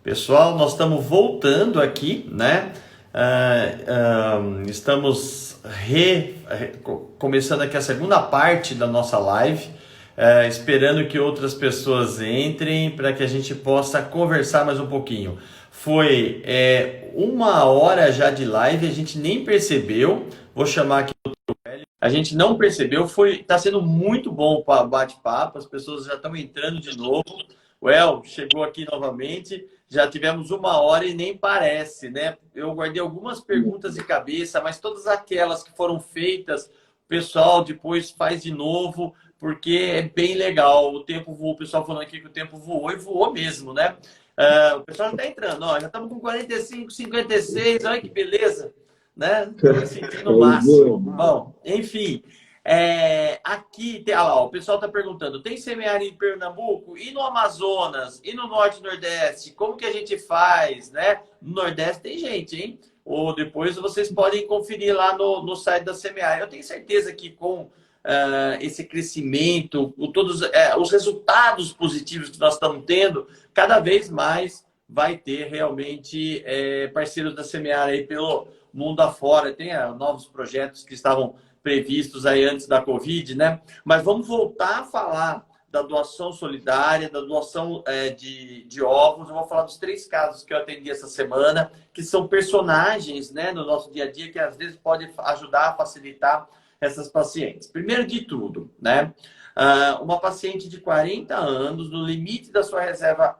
Pessoal, nós estamos voltando aqui, né? Estamos começando aqui a segunda parte da nossa live, esperando que outras pessoas entrem para que a gente possa conversar mais um pouquinho. Foi 1 hora já de live, a gente nem percebeu. Vou chamar aqui. A gente não percebeu, está sendo muito bom o bate-papo, as pessoas já estão entrando de novo. O El chegou aqui novamente, já tivemos 1 hora e nem parece, né? Eu guardei algumas perguntas de cabeça, mas todas aquelas que foram feitas, o pessoal depois faz de novo, porque é bem legal. O tempo voou, o pessoal falando aqui que o tempo voou e voou mesmo, né? O pessoal já está entrando, ó, já estamos com 45, 56, olha que beleza, né? Estou me sentindo o máximo. Bom, enfim, aqui, olha lá, o pessoal está perguntando, tem semiárido em Pernambuco? E no Amazonas? E no Norte e Nordeste? Como que a gente faz, né? No Nordeste tem gente, hein? Ou depois vocês podem conferir lá no site da Semear. Eu tenho certeza que com esse crescimento, com todos os resultados positivos que nós estamos tendo, cada vez mais vai ter realmente parceiros da Semear aí pelo mundo afora. Tem novos projetos que estavam previstos aí antes da Covid, né? Mas vamos voltar a falar da doação solidária, da doação de ovos. Eu vou falar dos 3 casos que eu atendi essa semana, que são personagens, né, no nosso dia a dia, que às vezes pode ajudar a facilitar essas pacientes. Primeiro de tudo, né? Uma paciente de 40 anos, no limite da sua reserva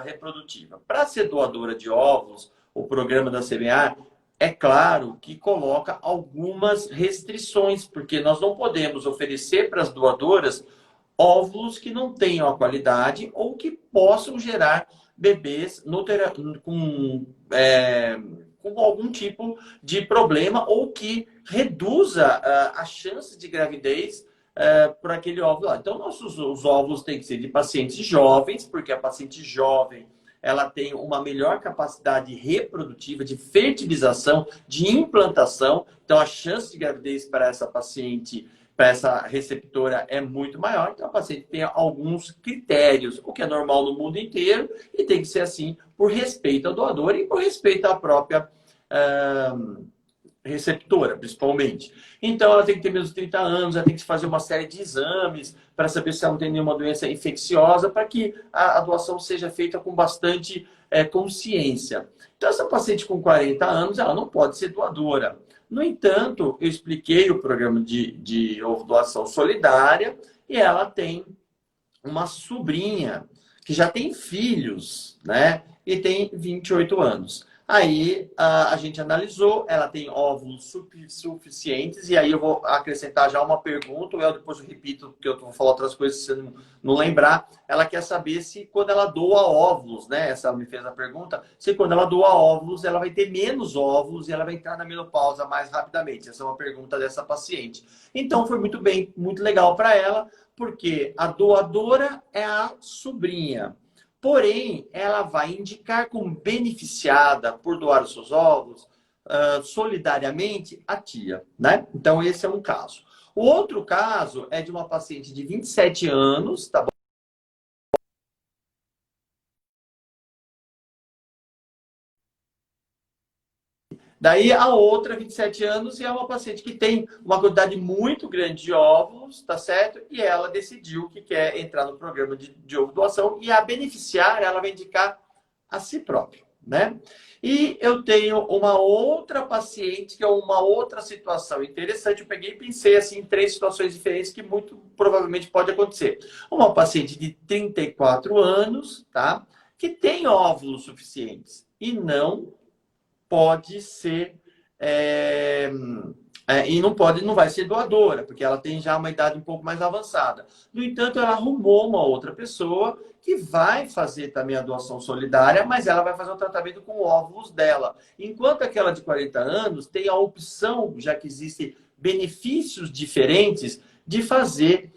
reprodutiva. Para ser doadora de ovos, o programa da CBA, é claro que coloca algumas restrições, porque nós não podemos oferecer para as doadoras óvulos que não tenham a qualidade ou que possam gerar bebês com algum tipo de problema ou que reduza a chance de gravidez por aquele óvulo lá. Então, os óvulos têm que ser de pacientes jovens, porque a paciente jovem ela tem uma melhor capacidade reprodutiva, de fertilização, de implantação. Então, a chance de gravidez para essa paciente, para essa receptora, é muito maior. Então, a paciente tem alguns critérios, o que é normal no mundo inteiro, e tem que ser assim por respeito ao doador e por respeito à própria receptora, principalmente. Então, ela tem que ter menos de 30 anos, ela tem que fazer uma série de exames para saber se ela não tem nenhuma doença infecciosa, para que a doação seja feita com bastante consciência. Então, essa paciente com 40 anos, ela não pode ser doadora. No entanto, eu expliquei o programa de doação solidária e ela tem uma sobrinha que já tem filhos, né? E tem 28 anos. Aí a gente analisou, ela tem óvulos suficientes, e aí eu vou acrescentar já uma pergunta, eu depois eu repito, porque eu vou falar outras coisas se você não lembrar. Ela quer saber se quando ela doa óvulos, né? Essa me fez a pergunta, se quando ela doa óvulos, ela vai ter menos óvulos e ela vai entrar na menopausa mais rapidamente. Essa é uma pergunta dessa paciente. Então foi muito bem, muito legal para ela, porque a doadora é a sobrinha. Porém, ela vai indicar como beneficiada por doar os seus ovos solidariamente a tia, né? Então, esse é um caso. O outro caso é de uma paciente de 27 anos, tá bom? Daí a outra, 27 anos, e é uma paciente que tem uma quantidade muito grande de óvulos, tá certo? E ela decidiu que quer entrar no programa de ovo doação, e a beneficiária, ela vai indicar a si própria, né? E eu tenho uma outra paciente, que é uma outra situação interessante. Eu peguei e pensei assim, em 3 situações diferentes que muito provavelmente pode acontecer. Uma paciente de 34 anos, tá? Que tem óvulos suficientes e não pode ser e não vai ser doadora, porque ela tem já uma idade um pouco mais avançada. No entanto, ela arrumou uma outra pessoa que vai fazer também a doação solidária, mas ela vai fazer o tratamento com óvulos dela. Enquanto aquela de 40 anos tem a opção, já que existem benefícios diferentes, de fazer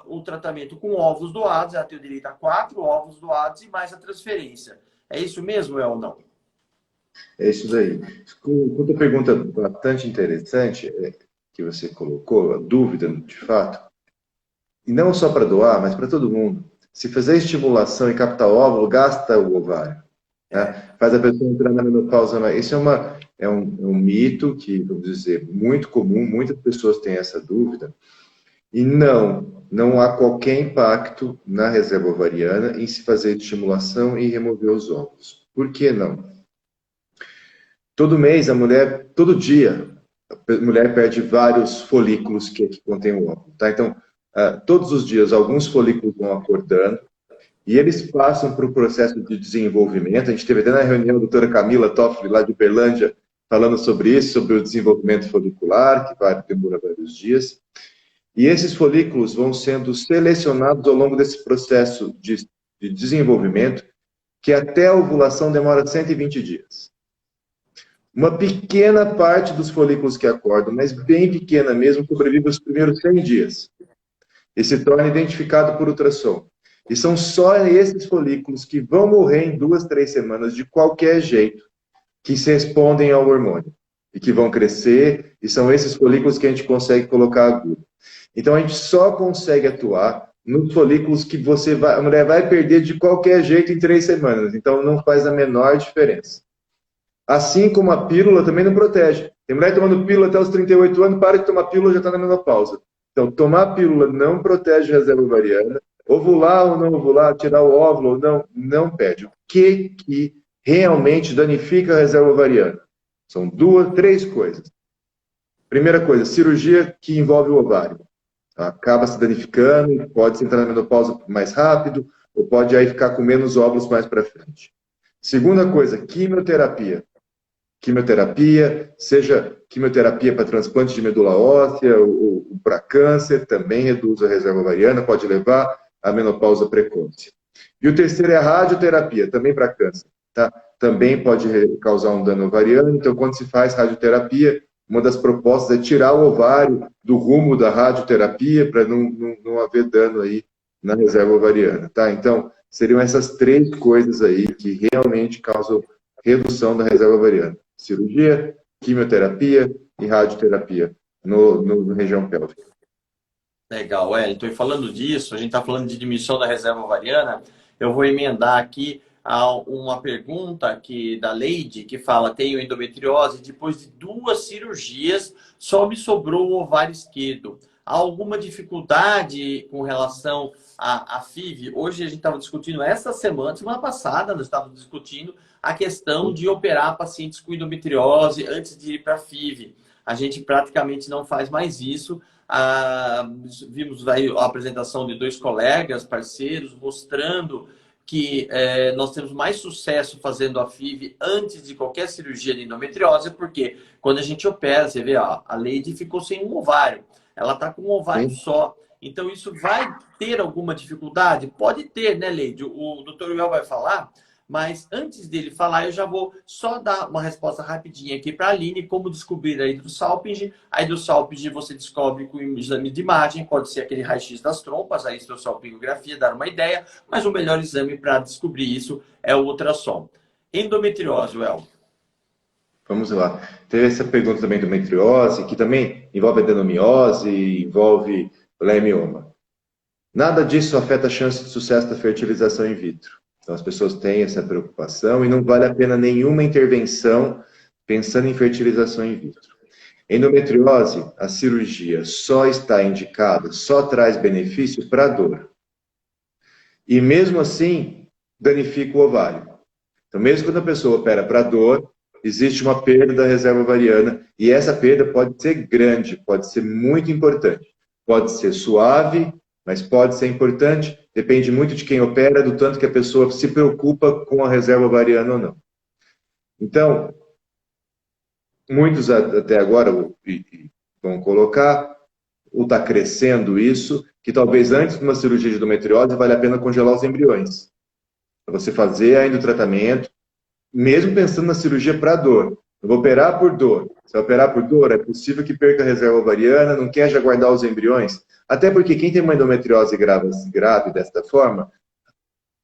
o tratamento com óvulos doados. Ela tem o direito a 4 óvulos doados e mais a transferência. É isso mesmo, ou não? É isso daí. Outra pergunta bastante interessante que você colocou, a dúvida, de fato, e não só para doar, mas para todo mundo. se fazer estimulação e captar óvulo, gasta o ovário. Né? Faz a pessoa entrar na menopausa. Isso é um mito que, vamos dizer, muito comum, muitas pessoas têm essa dúvida. E não há qualquer impacto na reserva ovariana em se fazer estimulação e remover os óvulos. Por que não? Todo mês, todo dia, a mulher perde vários folículos que contêm o óvulo. Tá? Então, todos os dias, alguns folículos vão acordando e eles passam por um processo de desenvolvimento. A gente teve até na reunião a doutora Camila Toffoli, lá de Uberlândia, falando sobre isso, sobre o desenvolvimento folicular, que vai demorar vários dias. E esses folículos vão sendo selecionados ao longo desse processo de desenvolvimento, que até a ovulação demora 120 dias. Uma pequena parte dos folículos que acordam, mas bem pequena mesmo, sobrevive os primeiros 100 dias. E se torna identificado por ultrassom. E são só esses folículos que vão morrer em 2, 3 semanas, de qualquer jeito, que se respondem ao hormônio. E que vão crescer, e são esses folículos que a gente consegue colocar agudo. Então, a gente só consegue atuar nos folículos que a mulher vai perder de qualquer jeito em 3 semanas. Então, não faz a menor diferença. Assim como a pílula também não protege. Tem mulher tomando pílula até os 38 anos, para de tomar pílula, já está na menopausa. Então, tomar pílula não protege a reserva ovariana. Ovular ou não ovular, tirar o óvulo ou não perde. O que realmente danifica a reserva ovariana? São 2, 3 coisas. Primeira coisa, cirurgia que envolve o ovário. Acaba se danificando, pode entrar na menopausa mais rápido, ou pode aí ficar com menos óvulos mais para frente. Segunda coisa, quimioterapia. Quimioterapia, seja quimioterapia para transplante de medula óssea ou para câncer, também reduz a reserva ovariana, pode levar à menopausa precoce. E o terceiro é a radioterapia, também para câncer. Tá? Também pode causar um dano ovariano, então quando se faz radioterapia, uma das propostas é tirar o ovário do rumo da radioterapia para não haver dano aí na reserva ovariana. Tá? Então, seriam essas 3 coisas aí que realmente causam redução da reserva ovariana. Cirurgia, quimioterapia e radioterapia na região pélvica. Legal, Wellington. E falando disso, a gente está falando de diminuição da reserva ovariana, eu vou emendar aqui uma pergunta aqui da Leide, que fala, tenho endometriose, depois de 2 cirurgias, só me sobrou o ovário esquerdo. Há alguma dificuldade com relação à FIV? Hoje a gente estava discutindo, semana passada, nós estávamos discutindo a questão de operar pacientes com endometriose antes de ir para a FIV. A gente praticamente não faz mais isso. Vimos aí a apresentação de 2 colegas, parceiros, mostrando que nós temos mais sucesso fazendo a FIV antes de qualquer cirurgia de endometriose, porque quando a gente opera, você vê, ó, a Leide ficou sem um ovário, ela está com um ovário só. Então, isso vai ter alguma dificuldade? Pode ter, né, Leide? O Dr. Well vai falar, mas antes dele falar, eu já vou só dar uma resposta rapidinha aqui para a Aline, como descobrir a hidrossalpinge. A hidrossalpinge você descobre com um exame de imagem, pode ser aquele raio-x das trompas, a hidrossalpingografia, dar uma ideia, mas o melhor exame para descobrir isso é o ultrassom. Endometriose, Well. Vamos lá. Teve essa pergunta também do endometriose, que também envolve adenomiose, envolve leiomyoma. Nada disso afeta a chance de sucesso da fertilização in vitro. Então, as pessoas têm essa preocupação e não vale a pena nenhuma intervenção pensando em fertilização in vitro. Endometriose, a cirurgia só está indicada, só traz benefício para dor. E mesmo assim, danifica o ovário. Então, mesmo quando a pessoa opera para dor, existe uma perda da reserva ovariana e essa perda pode ser grande, pode ser muito importante. Pode ser suave, mas pode ser importante. Depende muito de quem opera, do tanto que a pessoa se preocupa com a reserva ovariana ou não. Então, muitos até agora vão colocar, ou está crescendo isso, que talvez antes de uma cirurgia de endometriose vale a pena congelar os embriões. Para você fazer ainda o tratamento, mesmo pensando na cirurgia para dor. Eu vou operar por dor. Se eu operar por dor, é possível que perca a reserva ovariana, não quer já guardar os embriões. Até porque quem tem uma endometriose grave desta forma,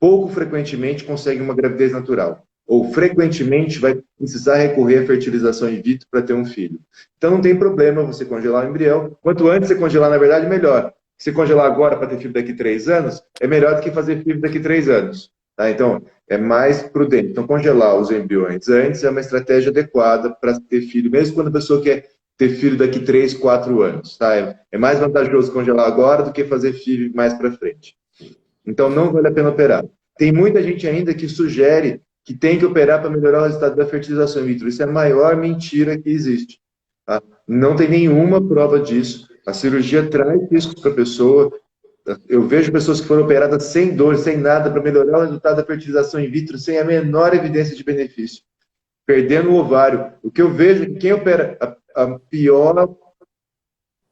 pouco frequentemente consegue uma gravidez natural. Ou frequentemente vai precisar recorrer à fertilização in vitro para ter um filho. Então não tem problema você congelar o embrião. Quanto antes você congelar, na verdade, melhor. Se congelar agora para ter filho daqui a 3 anos, é melhor do que fazer filho daqui a 3 anos. Tá? Então, é mais prudente. Então, congelar os embriões antes é uma estratégia adequada para ter filho, mesmo quando a pessoa quer ter filho daqui a 3, 4 anos. Tá? É mais vantajoso congelar agora do que fazer filho mais para frente. Então, não vale a pena operar. Tem muita gente ainda que sugere que tem que operar para melhorar o resultado da fertilização in vitro. Isso é a maior mentira que existe. Tá? Não tem nenhuma prova disso. A cirurgia traz riscos para a pessoa. Eu vejo pessoas que foram operadas sem dor, sem nada, para melhorar o resultado da fertilização in vitro, sem a menor evidência de benefício. Perdendo o ovário. O que eu vejo é que quem opera, a pior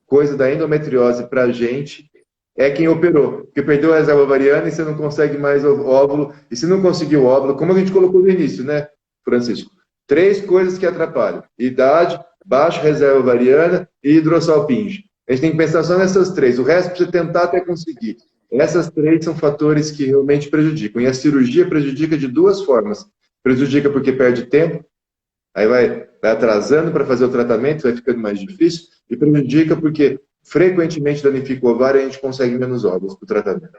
coisa da endometriose para a gente é quem operou. Porque perdeu a reserva ovariana e você não consegue mais o óvulo. E se não conseguir o óvulo, como a gente colocou no início, né, Francisco? 3 coisas que atrapalham: idade, baixa reserva ovariana e hidrossalpinge. A gente tem que pensar só nessas 3. O resto precisa tentar até conseguir. Essas 3 são fatores que realmente prejudicam. E a cirurgia prejudica de 2 formas. Prejudica porque perde tempo, aí vai atrasando para fazer o tratamento, vai ficando mais difícil, e prejudica porque frequentemente danifica o ovário e a gente consegue menos óvulos para o tratamento.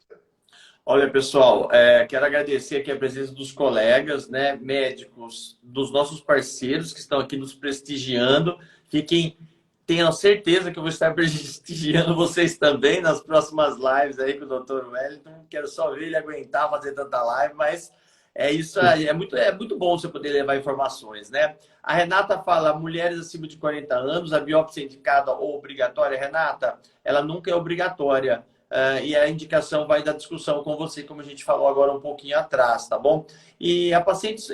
Olha, pessoal, quero agradecer aqui a presença dos colegas, né, médicos, dos nossos parceiros que estão aqui nos prestigiando. Tenham certeza que eu vou estar prestigiando vocês também nas próximas lives aí com o Dr. Wellington. Quero só ver ele aguentar fazer tanta live, mas é isso aí. É muito bom você poder levar informações, né? A Renata fala: mulheres acima de 40 anos, a biópsia é indicada ou obrigatória? Renata, ela nunca é obrigatória. E a indicação vai da discussão com você, como a gente falou agora um pouquinho atrás, tá bom? E a paciente,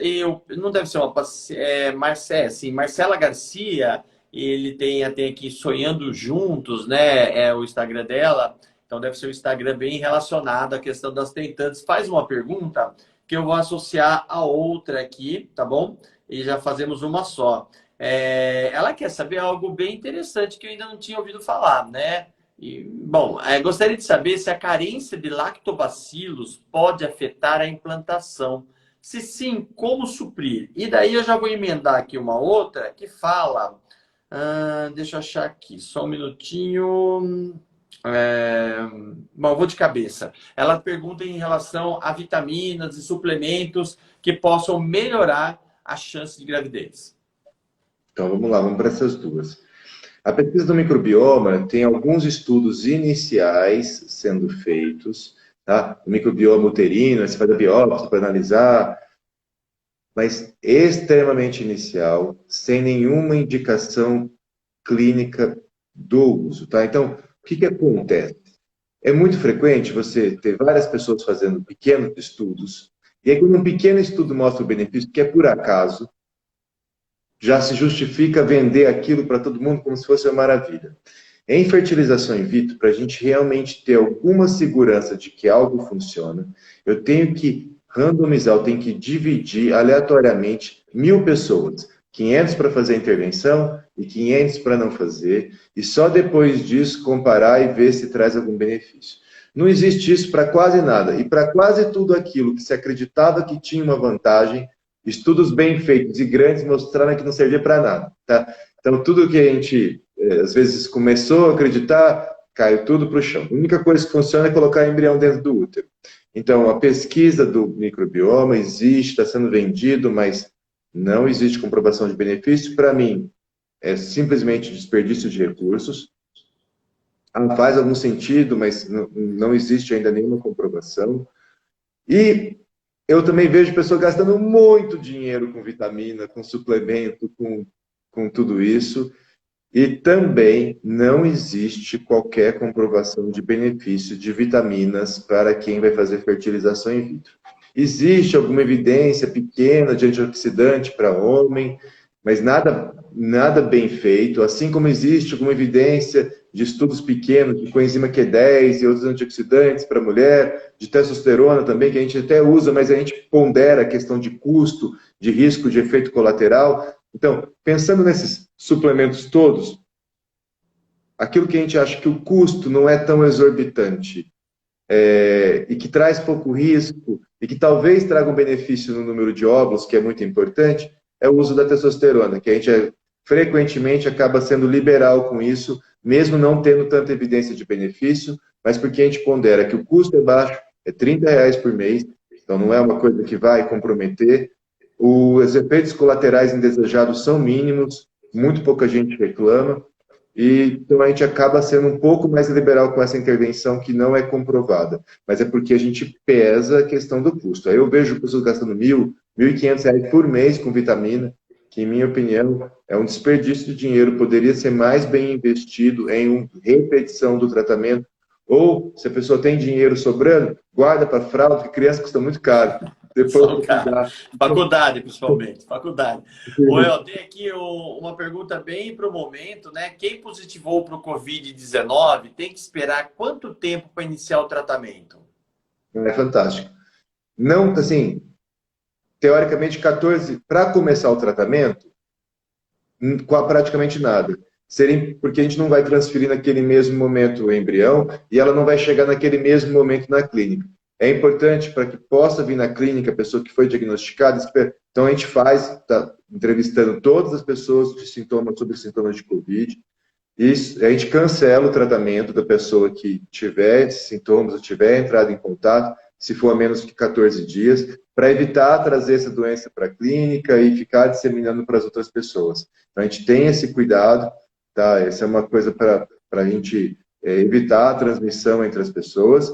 não deve ser uma paciente, Marcela Garcia, ele tem aqui Sonhando Juntos, né? É o Instagram dela, então deve ser um Instagram bem relacionado à questão das tentantes. Faz uma pergunta que eu vou associar a outra aqui, tá bom? E já fazemos uma só. Ela quer saber algo bem interessante que eu ainda não tinha ouvido falar, né? Bom, gostaria de saber se a carência de lactobacilos pode afetar a implantação. Se sim, como suprir? E daí eu já vou emendar aqui uma outra que fala... deixa eu achar aqui, só um minutinho. Bom, eu vou de cabeça. Ela pergunta em relação a vitaminas e suplementos que possam melhorar a chance de gravidez. Então, vamos lá, vamos para essas duas. A pesquisa do microbioma tem alguns estudos iniciais sendo feitos, tá? O microbioma uterino, você faz a biópsia para analisar, mas extremamente inicial, sem nenhuma indicação clínica do uso, tá? Então, o que acontece? É muito frequente você ter várias pessoas fazendo pequenos estudos, e aí quando um pequeno estudo mostra o benefício, que é por acaso, já se justifica vender aquilo para todo mundo como se fosse uma maravilha. Em fertilização in vitro, para a gente realmente ter alguma segurança de que algo funciona, eu tenho que randomizar, eu tenho que dividir aleatoriamente 1.000 pessoas. 500 para fazer a intervenção e 500 para não fazer, e só depois disso comparar e ver se traz algum benefício. Não existe isso para quase nada, e para quase tudo aquilo que se acreditava que tinha uma vantagem, estudos bem feitos e grandes mostraram que não servia para nada. Tá? Então, tudo que a gente, às vezes, começou a acreditar, caiu tudo para o chão. A única coisa que funciona é colocar embrião dentro do útero. Então, a pesquisa do microbioma existe, está sendo vendido, mas não existe comprovação de benefício. Para mim, é simplesmente desperdício de recursos. Faz algum sentido, mas não existe ainda nenhuma comprovação. E eu também vejo pessoas gastando muito dinheiro com vitamina, com suplemento, com tudo isso. E também não existe qualquer comprovação de benefício de vitaminas para quem vai fazer fertilização in vitro. Existe alguma evidência pequena de antioxidante para homem, mas nada bem feito, assim como existe alguma evidência de estudos pequenos de coenzima Q10 e outros antioxidantes para mulher, de testosterona também, que a gente até usa, mas a gente pondera a questão de custo, de risco de efeito colateral. Então, pensando nesses suplementos todos, aquilo que a gente acha que o custo não é tão exorbitante e que traz pouco risco e que talvez traga um benefício no número de óvulos, que é muito importante, é o uso da testosterona, que a gente frequentemente acaba sendo liberal com isso, mesmo não tendo tanta evidência de benefício, mas porque a gente pondera que o custo é baixo, é R$ 30 por mês, então não é uma coisa que vai comprometer. Os efeitos colaterais indesejados são mínimos, muito pouca gente reclama, e então a gente acaba sendo um pouco mais liberal com essa intervenção que não é comprovada, mas é porque a gente pesa a questão do custo. Aí eu vejo pessoas gastando R$ 1.500 por mês com vitamina, que, em minha opinião, é um desperdício de dinheiro, poderia ser mais bem investido em uma repetição do tratamento, ou, se a pessoa tem dinheiro sobrando, guarda para fralda, porque criança custa muito caro. Depois São para cara. cuidar. Faculdade, principalmente. Faculdade. Eu tenho aqui uma pergunta bem para o momento, né? Quem positivou para o Covid-19 tem que esperar quanto tempo para iniciar o tratamento? É fantástico. Não, assim, teoricamente, 14, para começar o tratamento, com praticamente nada. Seria porque a gente não vai transferir naquele mesmo momento o embrião e ela não vai chegar naquele mesmo momento na clínica. É importante para que possa vir na clínica a pessoa que foi diagnosticada. Então a gente faz, tá entrevistando todas as pessoas de sintomas sobre sintomas de Covid. Isso, a gente cancela o tratamento da pessoa que tiver esses sintomas ou tiver entrado em contato, se for a menos que 14 dias, para evitar trazer essa doença para a clínica e ficar disseminando para as outras pessoas. Então, a gente tem esse cuidado, tá? Essa é uma coisa para a gente evitar a transmissão entre as pessoas.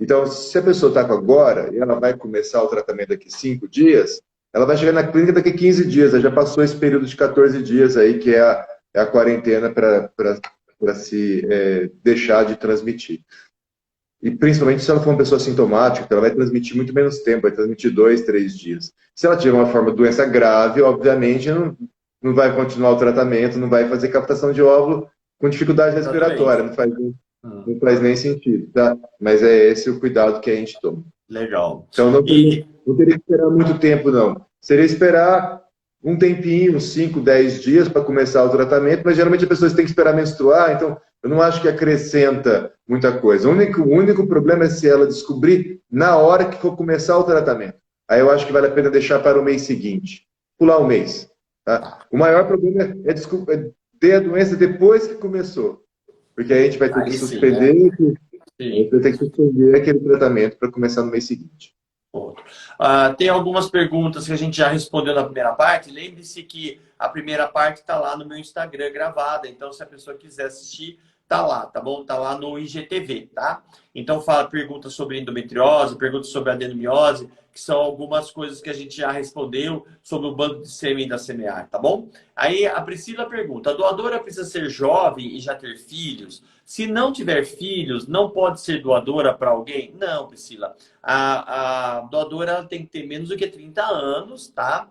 Então, se a pessoa está com agora e ela vai começar o tratamento daqui 5 dias, ela vai chegar na clínica daqui 15 dias, ela já passou esse período de 14 dias aí, que é a quarentena para se deixar de transmitir. E principalmente se ela for uma pessoa sintomática, ela vai transmitir muito menos tempo, vai transmitir 2, 3 dias. Se ela tiver uma forma de doença grave, obviamente não vai continuar o tratamento, não vai fazer captação de óvulo com dificuldade respiratória, não faz nem sentido, tá? Mas é esse o cuidado que a gente toma. Legal. Então não teria que esperar muito tempo, não. Seria esperar um tempinho, 5, 10 dias para começar o tratamento, mas geralmente as pessoas têm que esperar menstruar, então eu não acho que acrescenta muita coisa. O único problema é se ela descobrir na hora que for começar o tratamento. Aí eu acho que vale a pena deixar para o mês seguinte, pular um mês. Tá? O maior problema é ter a doença depois que começou, porque aí a gente vai ter que suspender, Sim, né? a gente vai ter que suspender aquele tratamento para começar no mês seguinte. Tem algumas perguntas que a gente já respondeu na primeira parte. Lembre-se que a primeira parte está lá no meu Instagram gravada. Então, se a pessoa quiser assistir, tá lá, tá bom? Tá lá no IGTV, tá? Então, perguntas sobre endometriose, perguntas sobre adenomiose, que são algumas coisas que a gente já respondeu sobre o banco de sêmen da Semear, tá bom? Aí a Priscila pergunta: a doadora precisa ser jovem e já ter filhos? Se não tiver filhos, não pode ser doadora para alguém? Não, Priscila. A doadora tem que ter menos do que 30 anos, tá?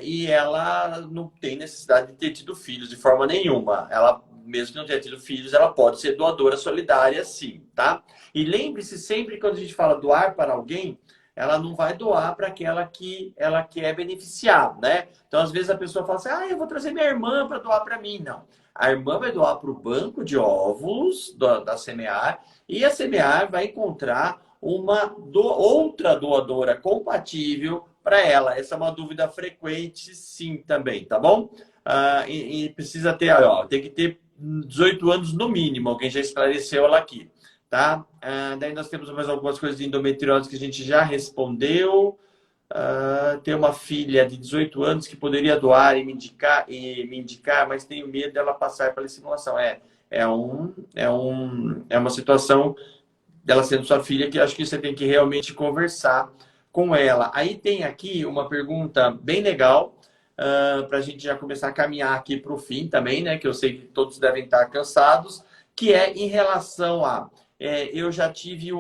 E ela não tem necessidade de ter tido filhos de forma nenhuma. Ela, mesmo que não tenha tido filhos, ela pode ser doadora solidária, sim, tá? E lembre-se sempre que quando a gente fala doar para alguém, ela não vai doar para aquela que ela quer beneficiar, né? Então, às vezes a pessoa fala assim: eu vou trazer minha irmã para doar para mim. Não. A irmã vai doar para o banco de óvulos da Semear e a Semear vai encontrar uma outra doadora compatível para ela. Essa é uma dúvida frequente, sim, também, tá bom? E precisa ter, tem que ter 18 anos no mínimo, alguém já esclareceu ela aqui, tá? Daí nós temos mais algumas coisas de endometriose que a gente já respondeu. Tem uma filha de 18 anos que poderia doar e me indicar, mas tenho medo dela passar pela simulação. É uma situação dela sendo sua filha que acho que você tem que realmente conversar com ela. Aí tem aqui uma pergunta bem legal para a gente já começar a caminhar aqui para o fim também, né? Que eu sei que todos devem estar cansados, que é em relação eu já fiz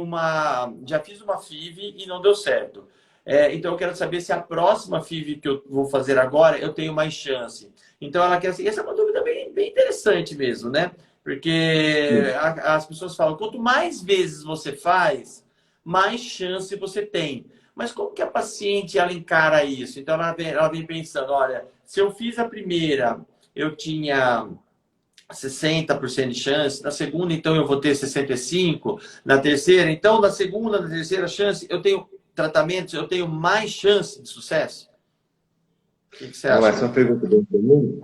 uma FIV e não deu certo. Então eu quero saber se a próxima FIV que eu vou fazer agora eu tenho mais chance. Então ela quer assim, essa é uma dúvida bem, bem interessante mesmo, né? Porque as pessoas falam, quanto mais vezes você faz, mais chance você tem. Mas como que a paciente ela encara isso? Então ela vem pensando, olha, se eu fiz a primeira, eu tinha 60% de chance, na segunda, então eu vou ter 65%, na terceira, então na segunda, na terceira chance, eu tenho tratamentos, eu tenho mais chance de sucesso? O que você acha? Essa é uma pergunta bem comum,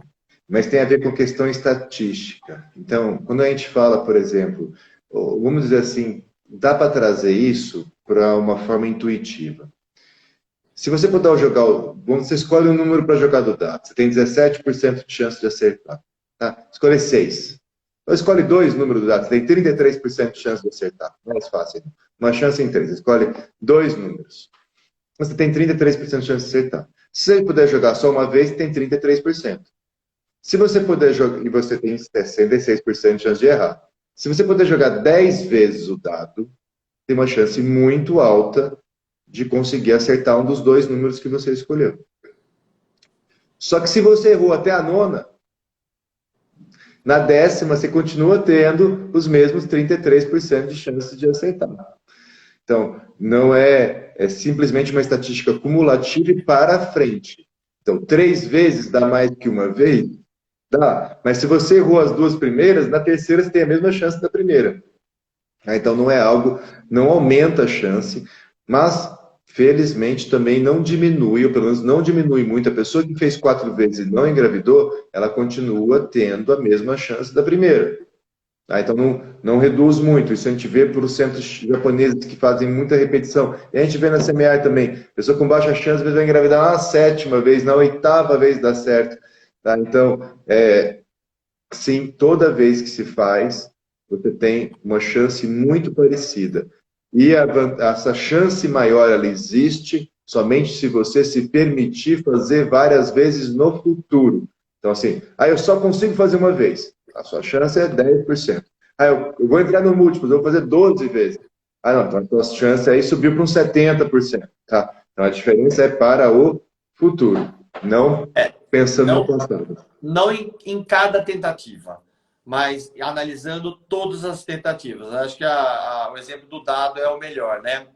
mas tem a ver com questão estatística. Então, quando a gente fala, por exemplo, vamos dizer assim, dá para trazer isso para uma forma intuitiva. Se você puder jogar, você escolhe um número para jogar do dado, você tem 17% de chance de acertar. Tá? Escolhe 6. Então, escolhe dois números do dado, você tem 33% de chance de acertar. Mais fácil. Uma chance em 3. Escolhe dois números. Você tem 33% de chance de acertar. Se você puder jogar só uma vez, tem 33%. Se você puder jogar, e você tem 66% de chance de errar. Se você puder jogar 10 vezes o dado, tem uma chance muito alta de conseguir acertar um dos dois números que você escolheu. Só que se você errou até a nona, na 10ª você continua tendo os mesmos 33% de chance de acertar. Então, não é simplesmente uma estatística cumulativa e para frente. Então, 3 vezes dá mais que uma vez? Dá. Mas se você errou as duas primeiras, na terceira você tem a mesma chance da primeira. Então, não é algo, não aumenta a chance, mas felizmente também não diminui, ou pelo menos não diminui muito. A pessoa que fez 4 vezes e não engravidou, ela continua tendo a mesma chance da primeira. Então não reduz muito. Isso a gente vê por centros japoneses que fazem muita repetição. E a gente vê na CMR também. Pessoa com baixa chance, às vezes vai engravidar na 7ª vez, na 8ª vez dá certo. Tá? Então, sim, toda vez que se faz, você tem uma chance muito parecida. E essa chance maior, ela existe somente se você se permitir fazer várias vezes no futuro. Então, assim, eu só consigo fazer uma vez. A sua chance é 10%. Eu vou entrar no múltiplo, eu vou fazer 12 vezes. Não, então a sua chance aí subiu para uns 70%. Tá? Então, a diferença é para o futuro, não pensando no passado. Não em cada tentativa, mas analisando todas as tentativas. Acho que o exemplo do dado é o melhor, né?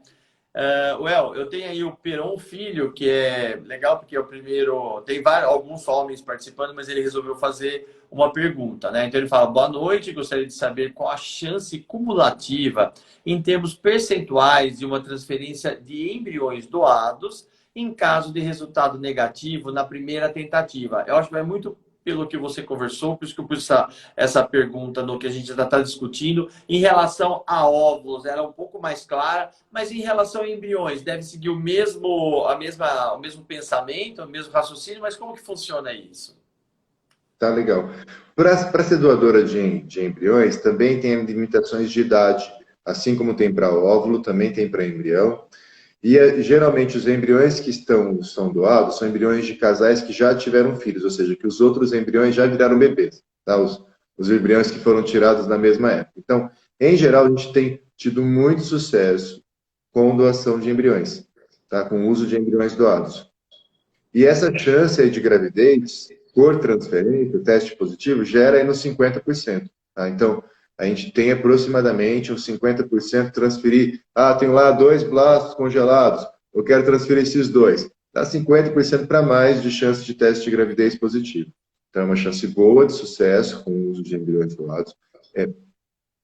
Eu tenho aí o Peron Filho, que é legal porque é o primeiro. Tem alguns homens participando, mas ele resolveu fazer uma pergunta, né? Então ele fala: boa noite, gostaria de saber qual a chance cumulativa em termos percentuais de uma transferência de embriões doados em caso de resultado negativo na primeira tentativa. Eu acho que vai muito pelo que você conversou, por isso que eu pus essa pergunta no que a gente já está discutindo. Em relação a óvulos, ela é um pouco mais clara, mas em relação a embriões, deve seguir o mesmo pensamento, o mesmo raciocínio, mas como que funciona isso? Tá legal. Para ser doadora de embriões, também tem limitações de idade, assim como tem para óvulo, também tem para embrião. E geralmente os embriões que são doados são embriões de casais que já tiveram filhos, ou seja, que os outros embriões já viraram bebês, tá? Os embriões que foram tirados na mesma época. Então, em geral, a gente tem tido muito sucesso com doação de embriões, tá? Com o uso de embriões doados. E essa chance aí de gravidez, por transferência, o teste positivo, gera aí nos 50%. Tá? Então, a gente tem aproximadamente uns 50% transferir. Tenho lá 2 blastos congelados, eu quero transferir esses 2. Dá 50% para mais de chance de teste de gravidez positivo. Então, é uma chance boa de sucesso com o uso de embriões doados.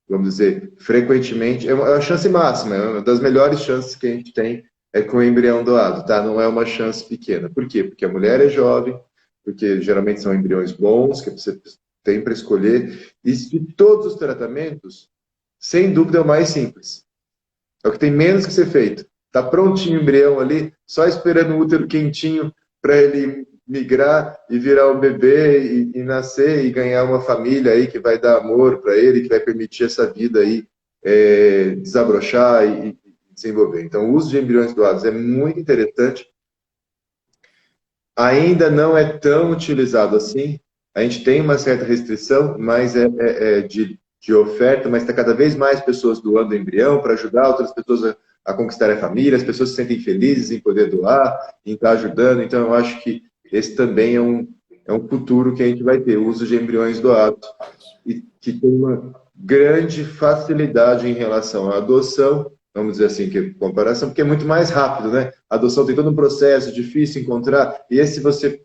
Vamos dizer, frequentemente, é uma chance máxima, é uma das melhores chances que a gente tem com o embrião doado, tá? Não é uma chance pequena. Por quê? Porque a mulher é jovem, porque geralmente são embriões bons, que você tem para escolher. E de todos os tratamentos, sem dúvida é o mais simples. É o que tem menos que ser feito. Está prontinho o embrião ali, só esperando o útero quentinho para ele migrar e virar um bebê e nascer e ganhar uma família aí que vai dar amor para ele, que vai permitir essa vida aí desabrochar e desenvolver. Então, o uso de embriões doados é muito interessante. Ainda não é tão utilizado assim. A gente tem uma certa restrição, mas de oferta, mas está cada vez mais pessoas doando embrião para ajudar outras pessoas a conquistar a família, as pessoas se sentem felizes em poder doar, em estar ajudando. Então, eu acho que esse também é um futuro que a gente vai ter, o uso de embriões doados, e que tem uma grande facilidade em relação à adoção, vamos dizer assim, que comparação, porque é muito mais rápido, né? A adoção tem todo um processo, difícil encontrar, e esse você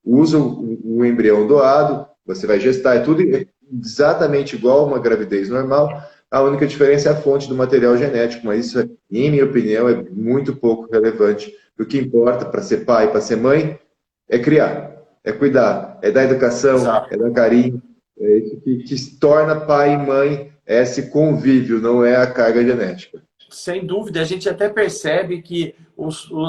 usa o embrião doado, você vai gestar, é tudo exatamente igual a uma gravidez normal, a única diferença é a fonte do material genético, mas isso, em minha opinião, é muito pouco relevante. O que importa para ser pai, para ser mãe, é criar, é cuidar, é dar educação, é dar carinho, é isso que se torna pai e mãe é esse convívio, não é a carga genética. Sem dúvida, a gente até percebe que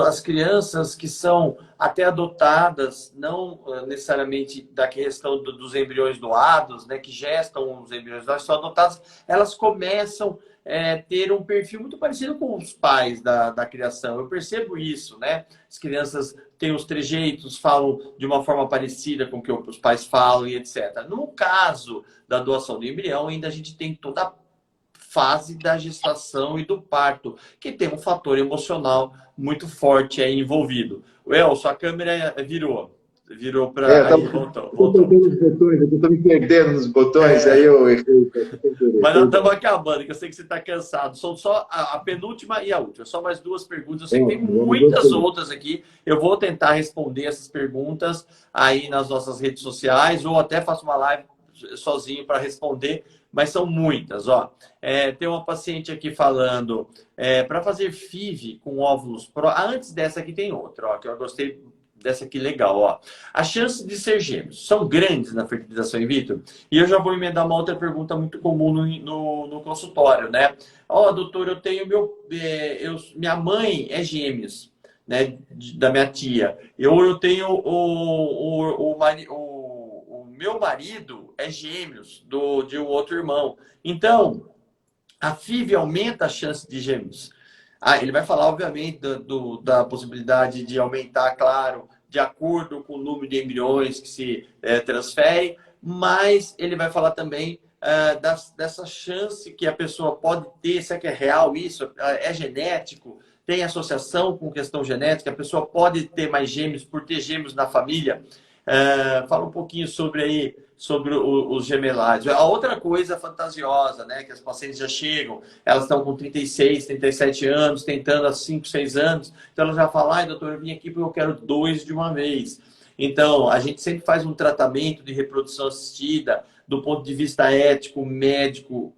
as crianças que são até adotadas, não necessariamente da questão dos embriões doados, né, que gestam os embriões doados, são adotadas, elas começam a ter um perfil muito parecido com os pais da criação. Eu percebo isso, né? As crianças têm os trejeitos, falam de uma forma parecida com o que os pais falam e etc. No caso da doação do embrião, ainda a gente tem toda a fase da gestação e do parto, que tem um fator emocional muito forte aí envolvido. Sua câmera virou para... Aí, voltou. Eu estou me perdendo nos botões, aí eu errei. Mas nós estamos acabando, que eu sei que você está cansado. São só a penúltima e a última, só mais duas perguntas. Eu sei que tem muitas outras aqui. Eu vou tentar responder essas perguntas aí nas nossas redes sociais, ou até faço uma live sozinho para responder, mas são muitas. Tem uma paciente aqui falando para fazer FIV com óvulos antes dessa aqui tem outra, que eu gostei dessa aqui legal. As chances de ser gêmeos são grandes na fertilização in vitro? E eu já vou emendar uma outra pergunta muito comum no consultório, né? Doutor, eu tenho minha mãe é gêmeos, né? Da minha tia. Eu tenho o meu marido é gêmeos de um outro irmão. Então, a FIV aumenta a chance de gêmeos. Ele vai falar, obviamente, da possibilidade de aumentar, claro, de acordo com o número de embriões que se transferem, mas ele vai falar também dessa chance que a pessoa pode ter, se é que é real isso, é genético, tem associação com questão genética, a pessoa pode ter mais gêmeos por ter gêmeos na família. Fala um pouquinho sobre os gemelares. A outra coisa fantasiosa, né, que as pacientes já chegam, elas estão com 36, 37 anos, tentando há 5, 6 anos, então elas já falam, doutor, eu vim aqui porque eu quero 2 de uma vez. Então, a gente sempre faz um tratamento de reprodução assistida do ponto de vista ético, médico,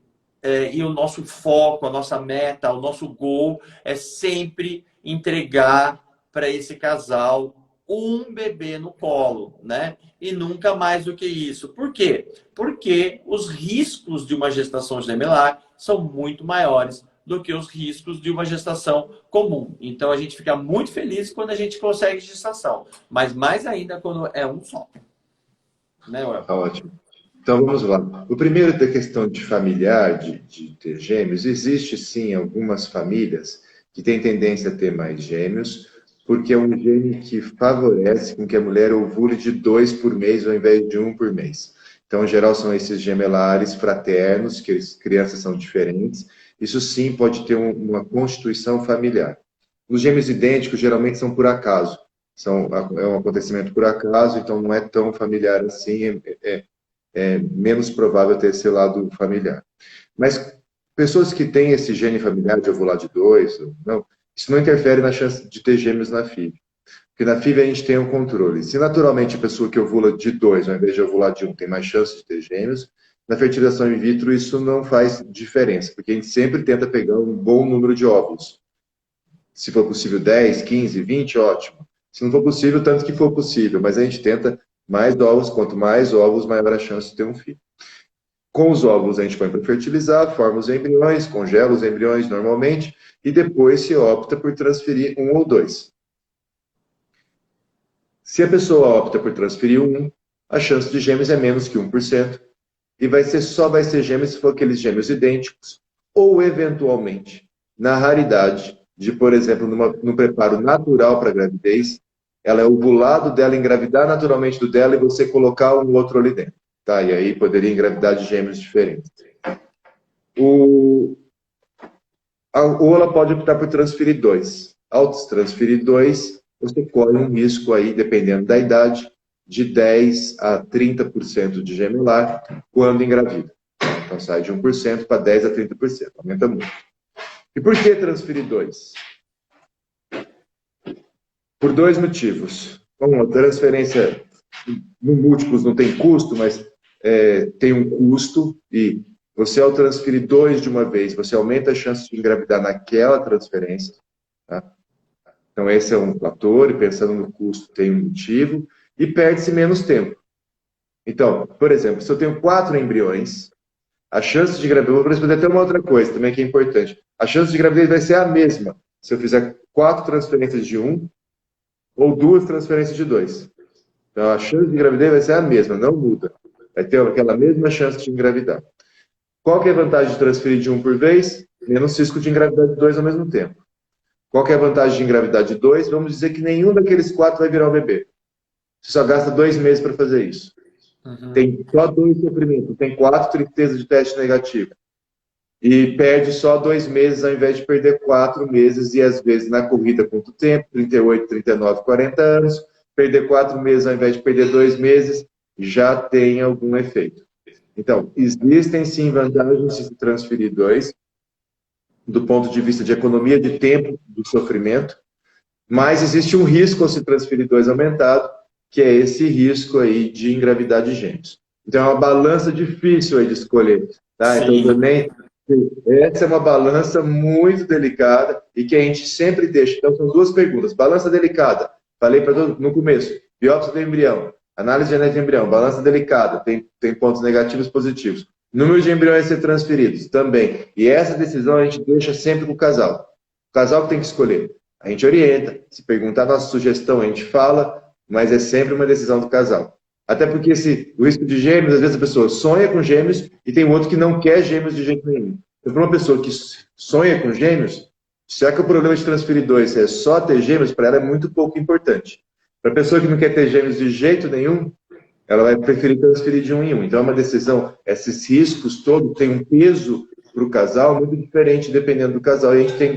e o nosso foco, a nossa meta, o nosso goal é sempre entregar para esse casal um bebê no colo, né? E nunca mais do que isso. Por quê? Porque os riscos de uma gestação gemelar são muito maiores do que os riscos de uma gestação comum. Então, a gente fica muito feliz quando a gente consegue gestação, mas mais ainda quando é um só. Né, Well? Tá ótimo. Então, vamos lá. O primeiro da questão de familiar, de ter gêmeos, existe sim algumas famílias que têm tendência a ter mais gêmeos, porque é um gene que favorece com que a mulher ovule de 2 por mês ao invés de 1 por mês. Então, em geral, são esses gemelares fraternos, que as crianças são diferentes. Isso sim pode ter uma constituição familiar. Os gêmeos idênticos geralmente são por acaso. É um acontecimento por acaso, então não é tão familiar assim, é menos provável ter esse lado familiar. Mas pessoas que têm esse gene familiar de ovular de 2, não, isso não interfere na chance de ter gêmeos na FIV. Porque na FIV a gente tem um controle. Se naturalmente a pessoa que ovula de 2, ao invés de ovular de 1, tem mais chance de ter gêmeos, na fertilização in vitro isso não faz diferença, porque a gente sempre tenta pegar um bom número de óvulos. Se for possível 10, 15, 20, ótimo. Se não for possível, tanto que for possível, mas a gente tenta mais ovos, quanto mais ovos, maior a chance de ter um filho. Com os óvulos a gente põe para fertilizar, forma os embriões, congela os embriões normalmente, e depois se opta por transferir 1 ou 2. Se a pessoa opta por transferir 1, a chance de gêmeos é menos que 1%, e só vai ser gêmeos se for aqueles gêmeos idênticos, ou eventualmente, na raridade de, por exemplo, no preparo natural para a gravidez, ela é ovulado dela, engravidar naturalmente do dela e você colocar um outro ali dentro. Tá? E aí poderia engravidar de gêmeos diferentes. Ou ela pode optar por transferir 2. Ao transferir 2, você corre um risco aí, dependendo da idade, de 10 a 30% de gemelar quando engravida. Então sai de 1% para 10 a 30%. Aumenta muito. E por que transferir 2? Por 2 motivos. A transferência no múltiplos não tem custo, mas tem um custo, e você, ao transferir 2 de uma vez, você aumenta a chance de engravidar naquela transferência. Tá? Então, esse é um fator, e pensando no custo, tem um motivo, e perde-se menos tempo. Então, por exemplo, se eu tenho 4 embriões, A chance de gravidez, vou responder até uma outra coisa também que é importante. A chance de gravidez vai ser a mesma se eu fizer 4 transferências de um ou 2 transferências de 2. Então, a chance de gravidez vai ser a mesma, não muda. Vai ter aquela mesma chance de engravidar. Qual que é a vantagem de transferir de um por vez? Menos risco de engravidar de 2 ao mesmo tempo. Qual que é a vantagem de engravidar de 2? Vamos dizer que nenhum daqueles 4 vai virar um bebê. Você só gasta 2 meses para fazer isso. Tem só 2 sofrimentos, tem 4 tristezas de teste negativo. E perde só 2 meses ao invés de perder 4 meses, e às vezes na corrida quanto tempo? 38, 39, 40 anos. Perder 4 meses ao invés de perder 2 meses já tem algum efeito. Então, existem sim vantagens de se transferir 2, do ponto de vista de economia de tempo do sofrimento, mas existe um risco ao se transferir 2 aumentado, que é esse risco aí de engravidar de gêmeos. Então, é uma balança difícil aí de escolher. Tá? Então, também, essa é uma balança muito delicada e que a gente sempre deixa. Então, são 2 perguntas. Balança delicada, falei para no começo, biópsia do embrião, análise genética de embrião, balança delicada, tem pontos negativos e positivos. Número de embriões a ser transferidos, também. E essa decisão a gente deixa sempre com o casal. O casal que tem que escolher. A gente orienta, se perguntar a nossa sugestão, a gente fala, mas é sempre uma decisão do casal. Até porque o risco de gêmeos, às vezes a pessoa sonha com gêmeos e tem outro que não quer gêmeos de jeito nenhum. Então, para uma pessoa que sonha com gêmeos, será que o problema de transferir 2 é só ter gêmeos? Para ela é muito pouco importante. Para a pessoa que não quer ter gêmeos de jeito nenhum, ela vai preferir transferir de um em um. Então, é uma decisão, esses riscos todos têm um peso para o casal muito diferente dependendo do casal. E a gente tem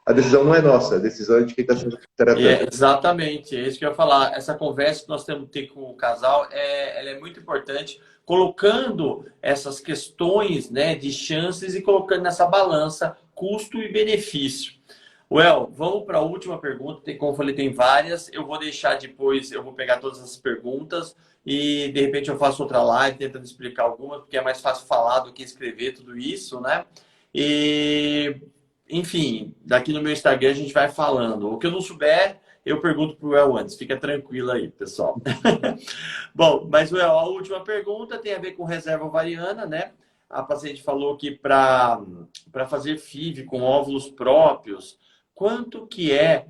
a decisão não é nossa, a decisão é de quem está sendo tratado. Exatamente, é isso que eu ia falar. Essa conversa que nós temos que ter com o casal, ela é muito importante, colocando essas questões, né, de chances e colocando nessa balança custo e benefício. Vamos para a última pergunta. Como eu falei, tem várias. Eu vou deixar depois, eu vou pegar todas as perguntas e de repente eu faço outra live tentando explicar algumas, porque é mais fácil falar do que escrever tudo isso, né? Enfim, daqui no meu Instagram a gente vai falando. O que eu não souber, eu pergunto para o El antes. Fica tranquilo aí, pessoal. Bom, mas a última pergunta tem a ver com reserva ovariana, né? A paciente falou que para fazer FIV com óvulos próprios, quanto que é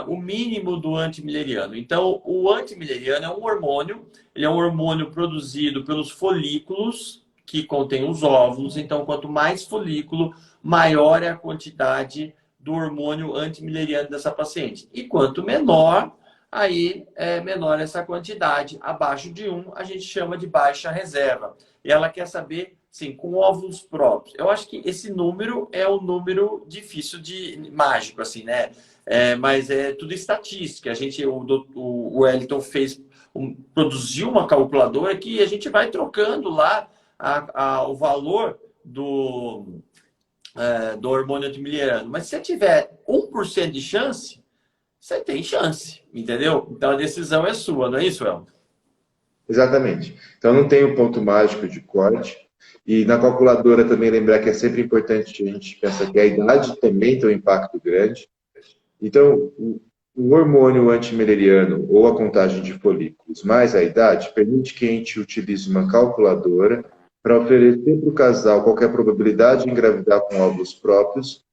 o mínimo do antimileriano? Então, o antimileriano é um hormônio, ele é um hormônio produzido pelos folículos que contém os óvulos. Então, quanto mais folículo, maior é a quantidade do hormônio antimileriano dessa paciente. E quanto menor, aí é menor essa quantidade. Abaixo de 1, a gente chama de baixa reserva. E ela quer saber, sim, com óvulos próprios. Eu acho que esse número é um número difícil de mágico, assim, né? Mas é tudo estatística. O Wellington produziu uma calculadora que a gente vai trocando lá o valor do hormônio antimileriano. Mas se você tiver 1% de chance, você tem chance, entendeu? Então a decisão é sua, não é isso, El? Exatamente. Então não tem o ponto mágico de corte. E na calculadora também lembrar que é sempre importante a gente pensar que a idade também tem um impacto grande. Então, o hormônio antimileriano ou a contagem de folículos mais a idade permite que a gente utilize uma calculadora para oferecer para o casal qualquer probabilidade de engravidar com óvulos próprios.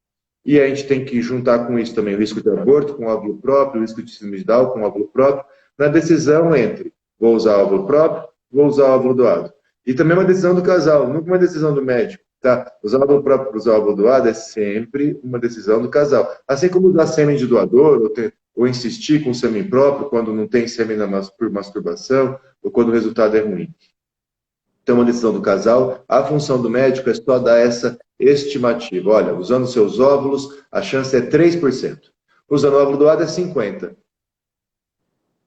E a gente tem que juntar com isso também o risco de aborto com óvulo próprio, o risco de síndrome de Down com óvulo próprio, na decisão entre vou usar óvulo próprio, vou usar óvulo doado. E também uma decisão do casal, nunca uma decisão do médico. Tá? Usar óvulo próprio para usar óvulo doado é sempre uma decisão do casal. Assim como usar sêmen de doador, ou insistir com sêmen próprio quando não tem sêmen por masturbação, ou quando o resultado é ruim. Então, uma decisão do casal. A função do médico é só dar essa estimativa. Olha, usando seus óvulos, a chance é 3%. Usando óvulo doado é 50%.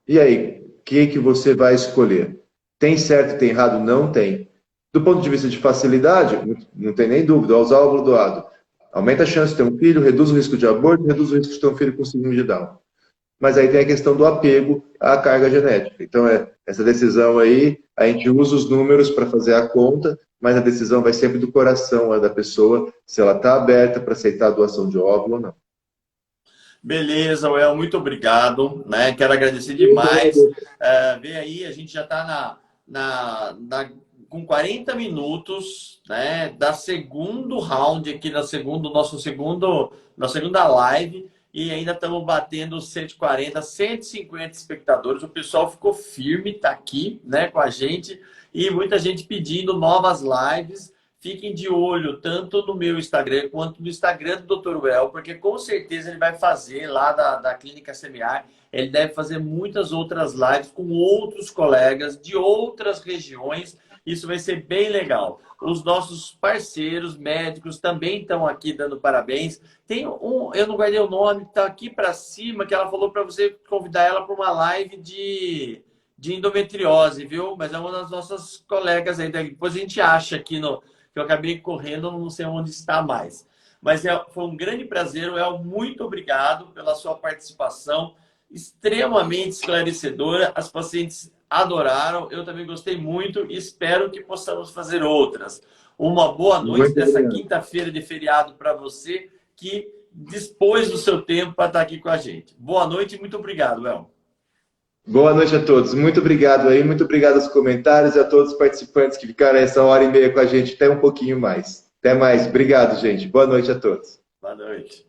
E aí, o que você vai escolher? Tem certo e tem errado? Não tem. Do ponto de vista de facilidade, não tem nem dúvida, ao usar óvulo doado, aumenta a chance de ter um filho, reduz o risco de aborto, reduz o risco de ter um filho com síndrome de Down. Mas aí tem a questão do apego à carga genética. Então, essa decisão aí, a gente usa os números para fazer a conta, mas a decisão vai sempre do coração da pessoa, se ela está aberta para aceitar a doação de óvulo ou não. Beleza, Well, muito obrigado, né? Quero agradecer demais. Vem aí, a gente já está com 40 minutos, né, da segundo round aqui, na segunda live, e ainda estamos batendo 140, 150 espectadores. O pessoal ficou firme, está aqui, né, com a gente, e muita gente pedindo novas lives. Fiquem de olho tanto no meu Instagram quanto no Instagram do Dr. Well, porque com certeza ele vai fazer lá da Clínica Semear, ele deve fazer muitas outras lives com outros colegas de outras regiões. Isso vai ser bem legal. Os nossos parceiros médicos também estão aqui dando parabéns. Tem eu não guardei o nome, está aqui para cima, que ela falou para você convidar ela para uma live de endometriose, viu? Mas é uma das nossas colegas aí. Depois a gente acha aqui no que eu acabei correndo, não sei onde está mais. Mas foi um grande prazer, El, muito obrigado pela sua participação, extremamente esclarecedora, as pacientes adoraram, eu também gostei muito e espero que possamos fazer outras. Uma boa noite dessa quinta-feira de feriado para você, que dispôs do seu tempo para estar aqui com a gente. Boa noite e muito obrigado, El. Boa noite a todos. Muito obrigado aí, muito obrigado aos comentários e a todos os participantes que ficaram essa hora e meia com a gente, até um pouquinho mais. Até mais. Obrigado, gente. Boa noite a todos. Boa noite.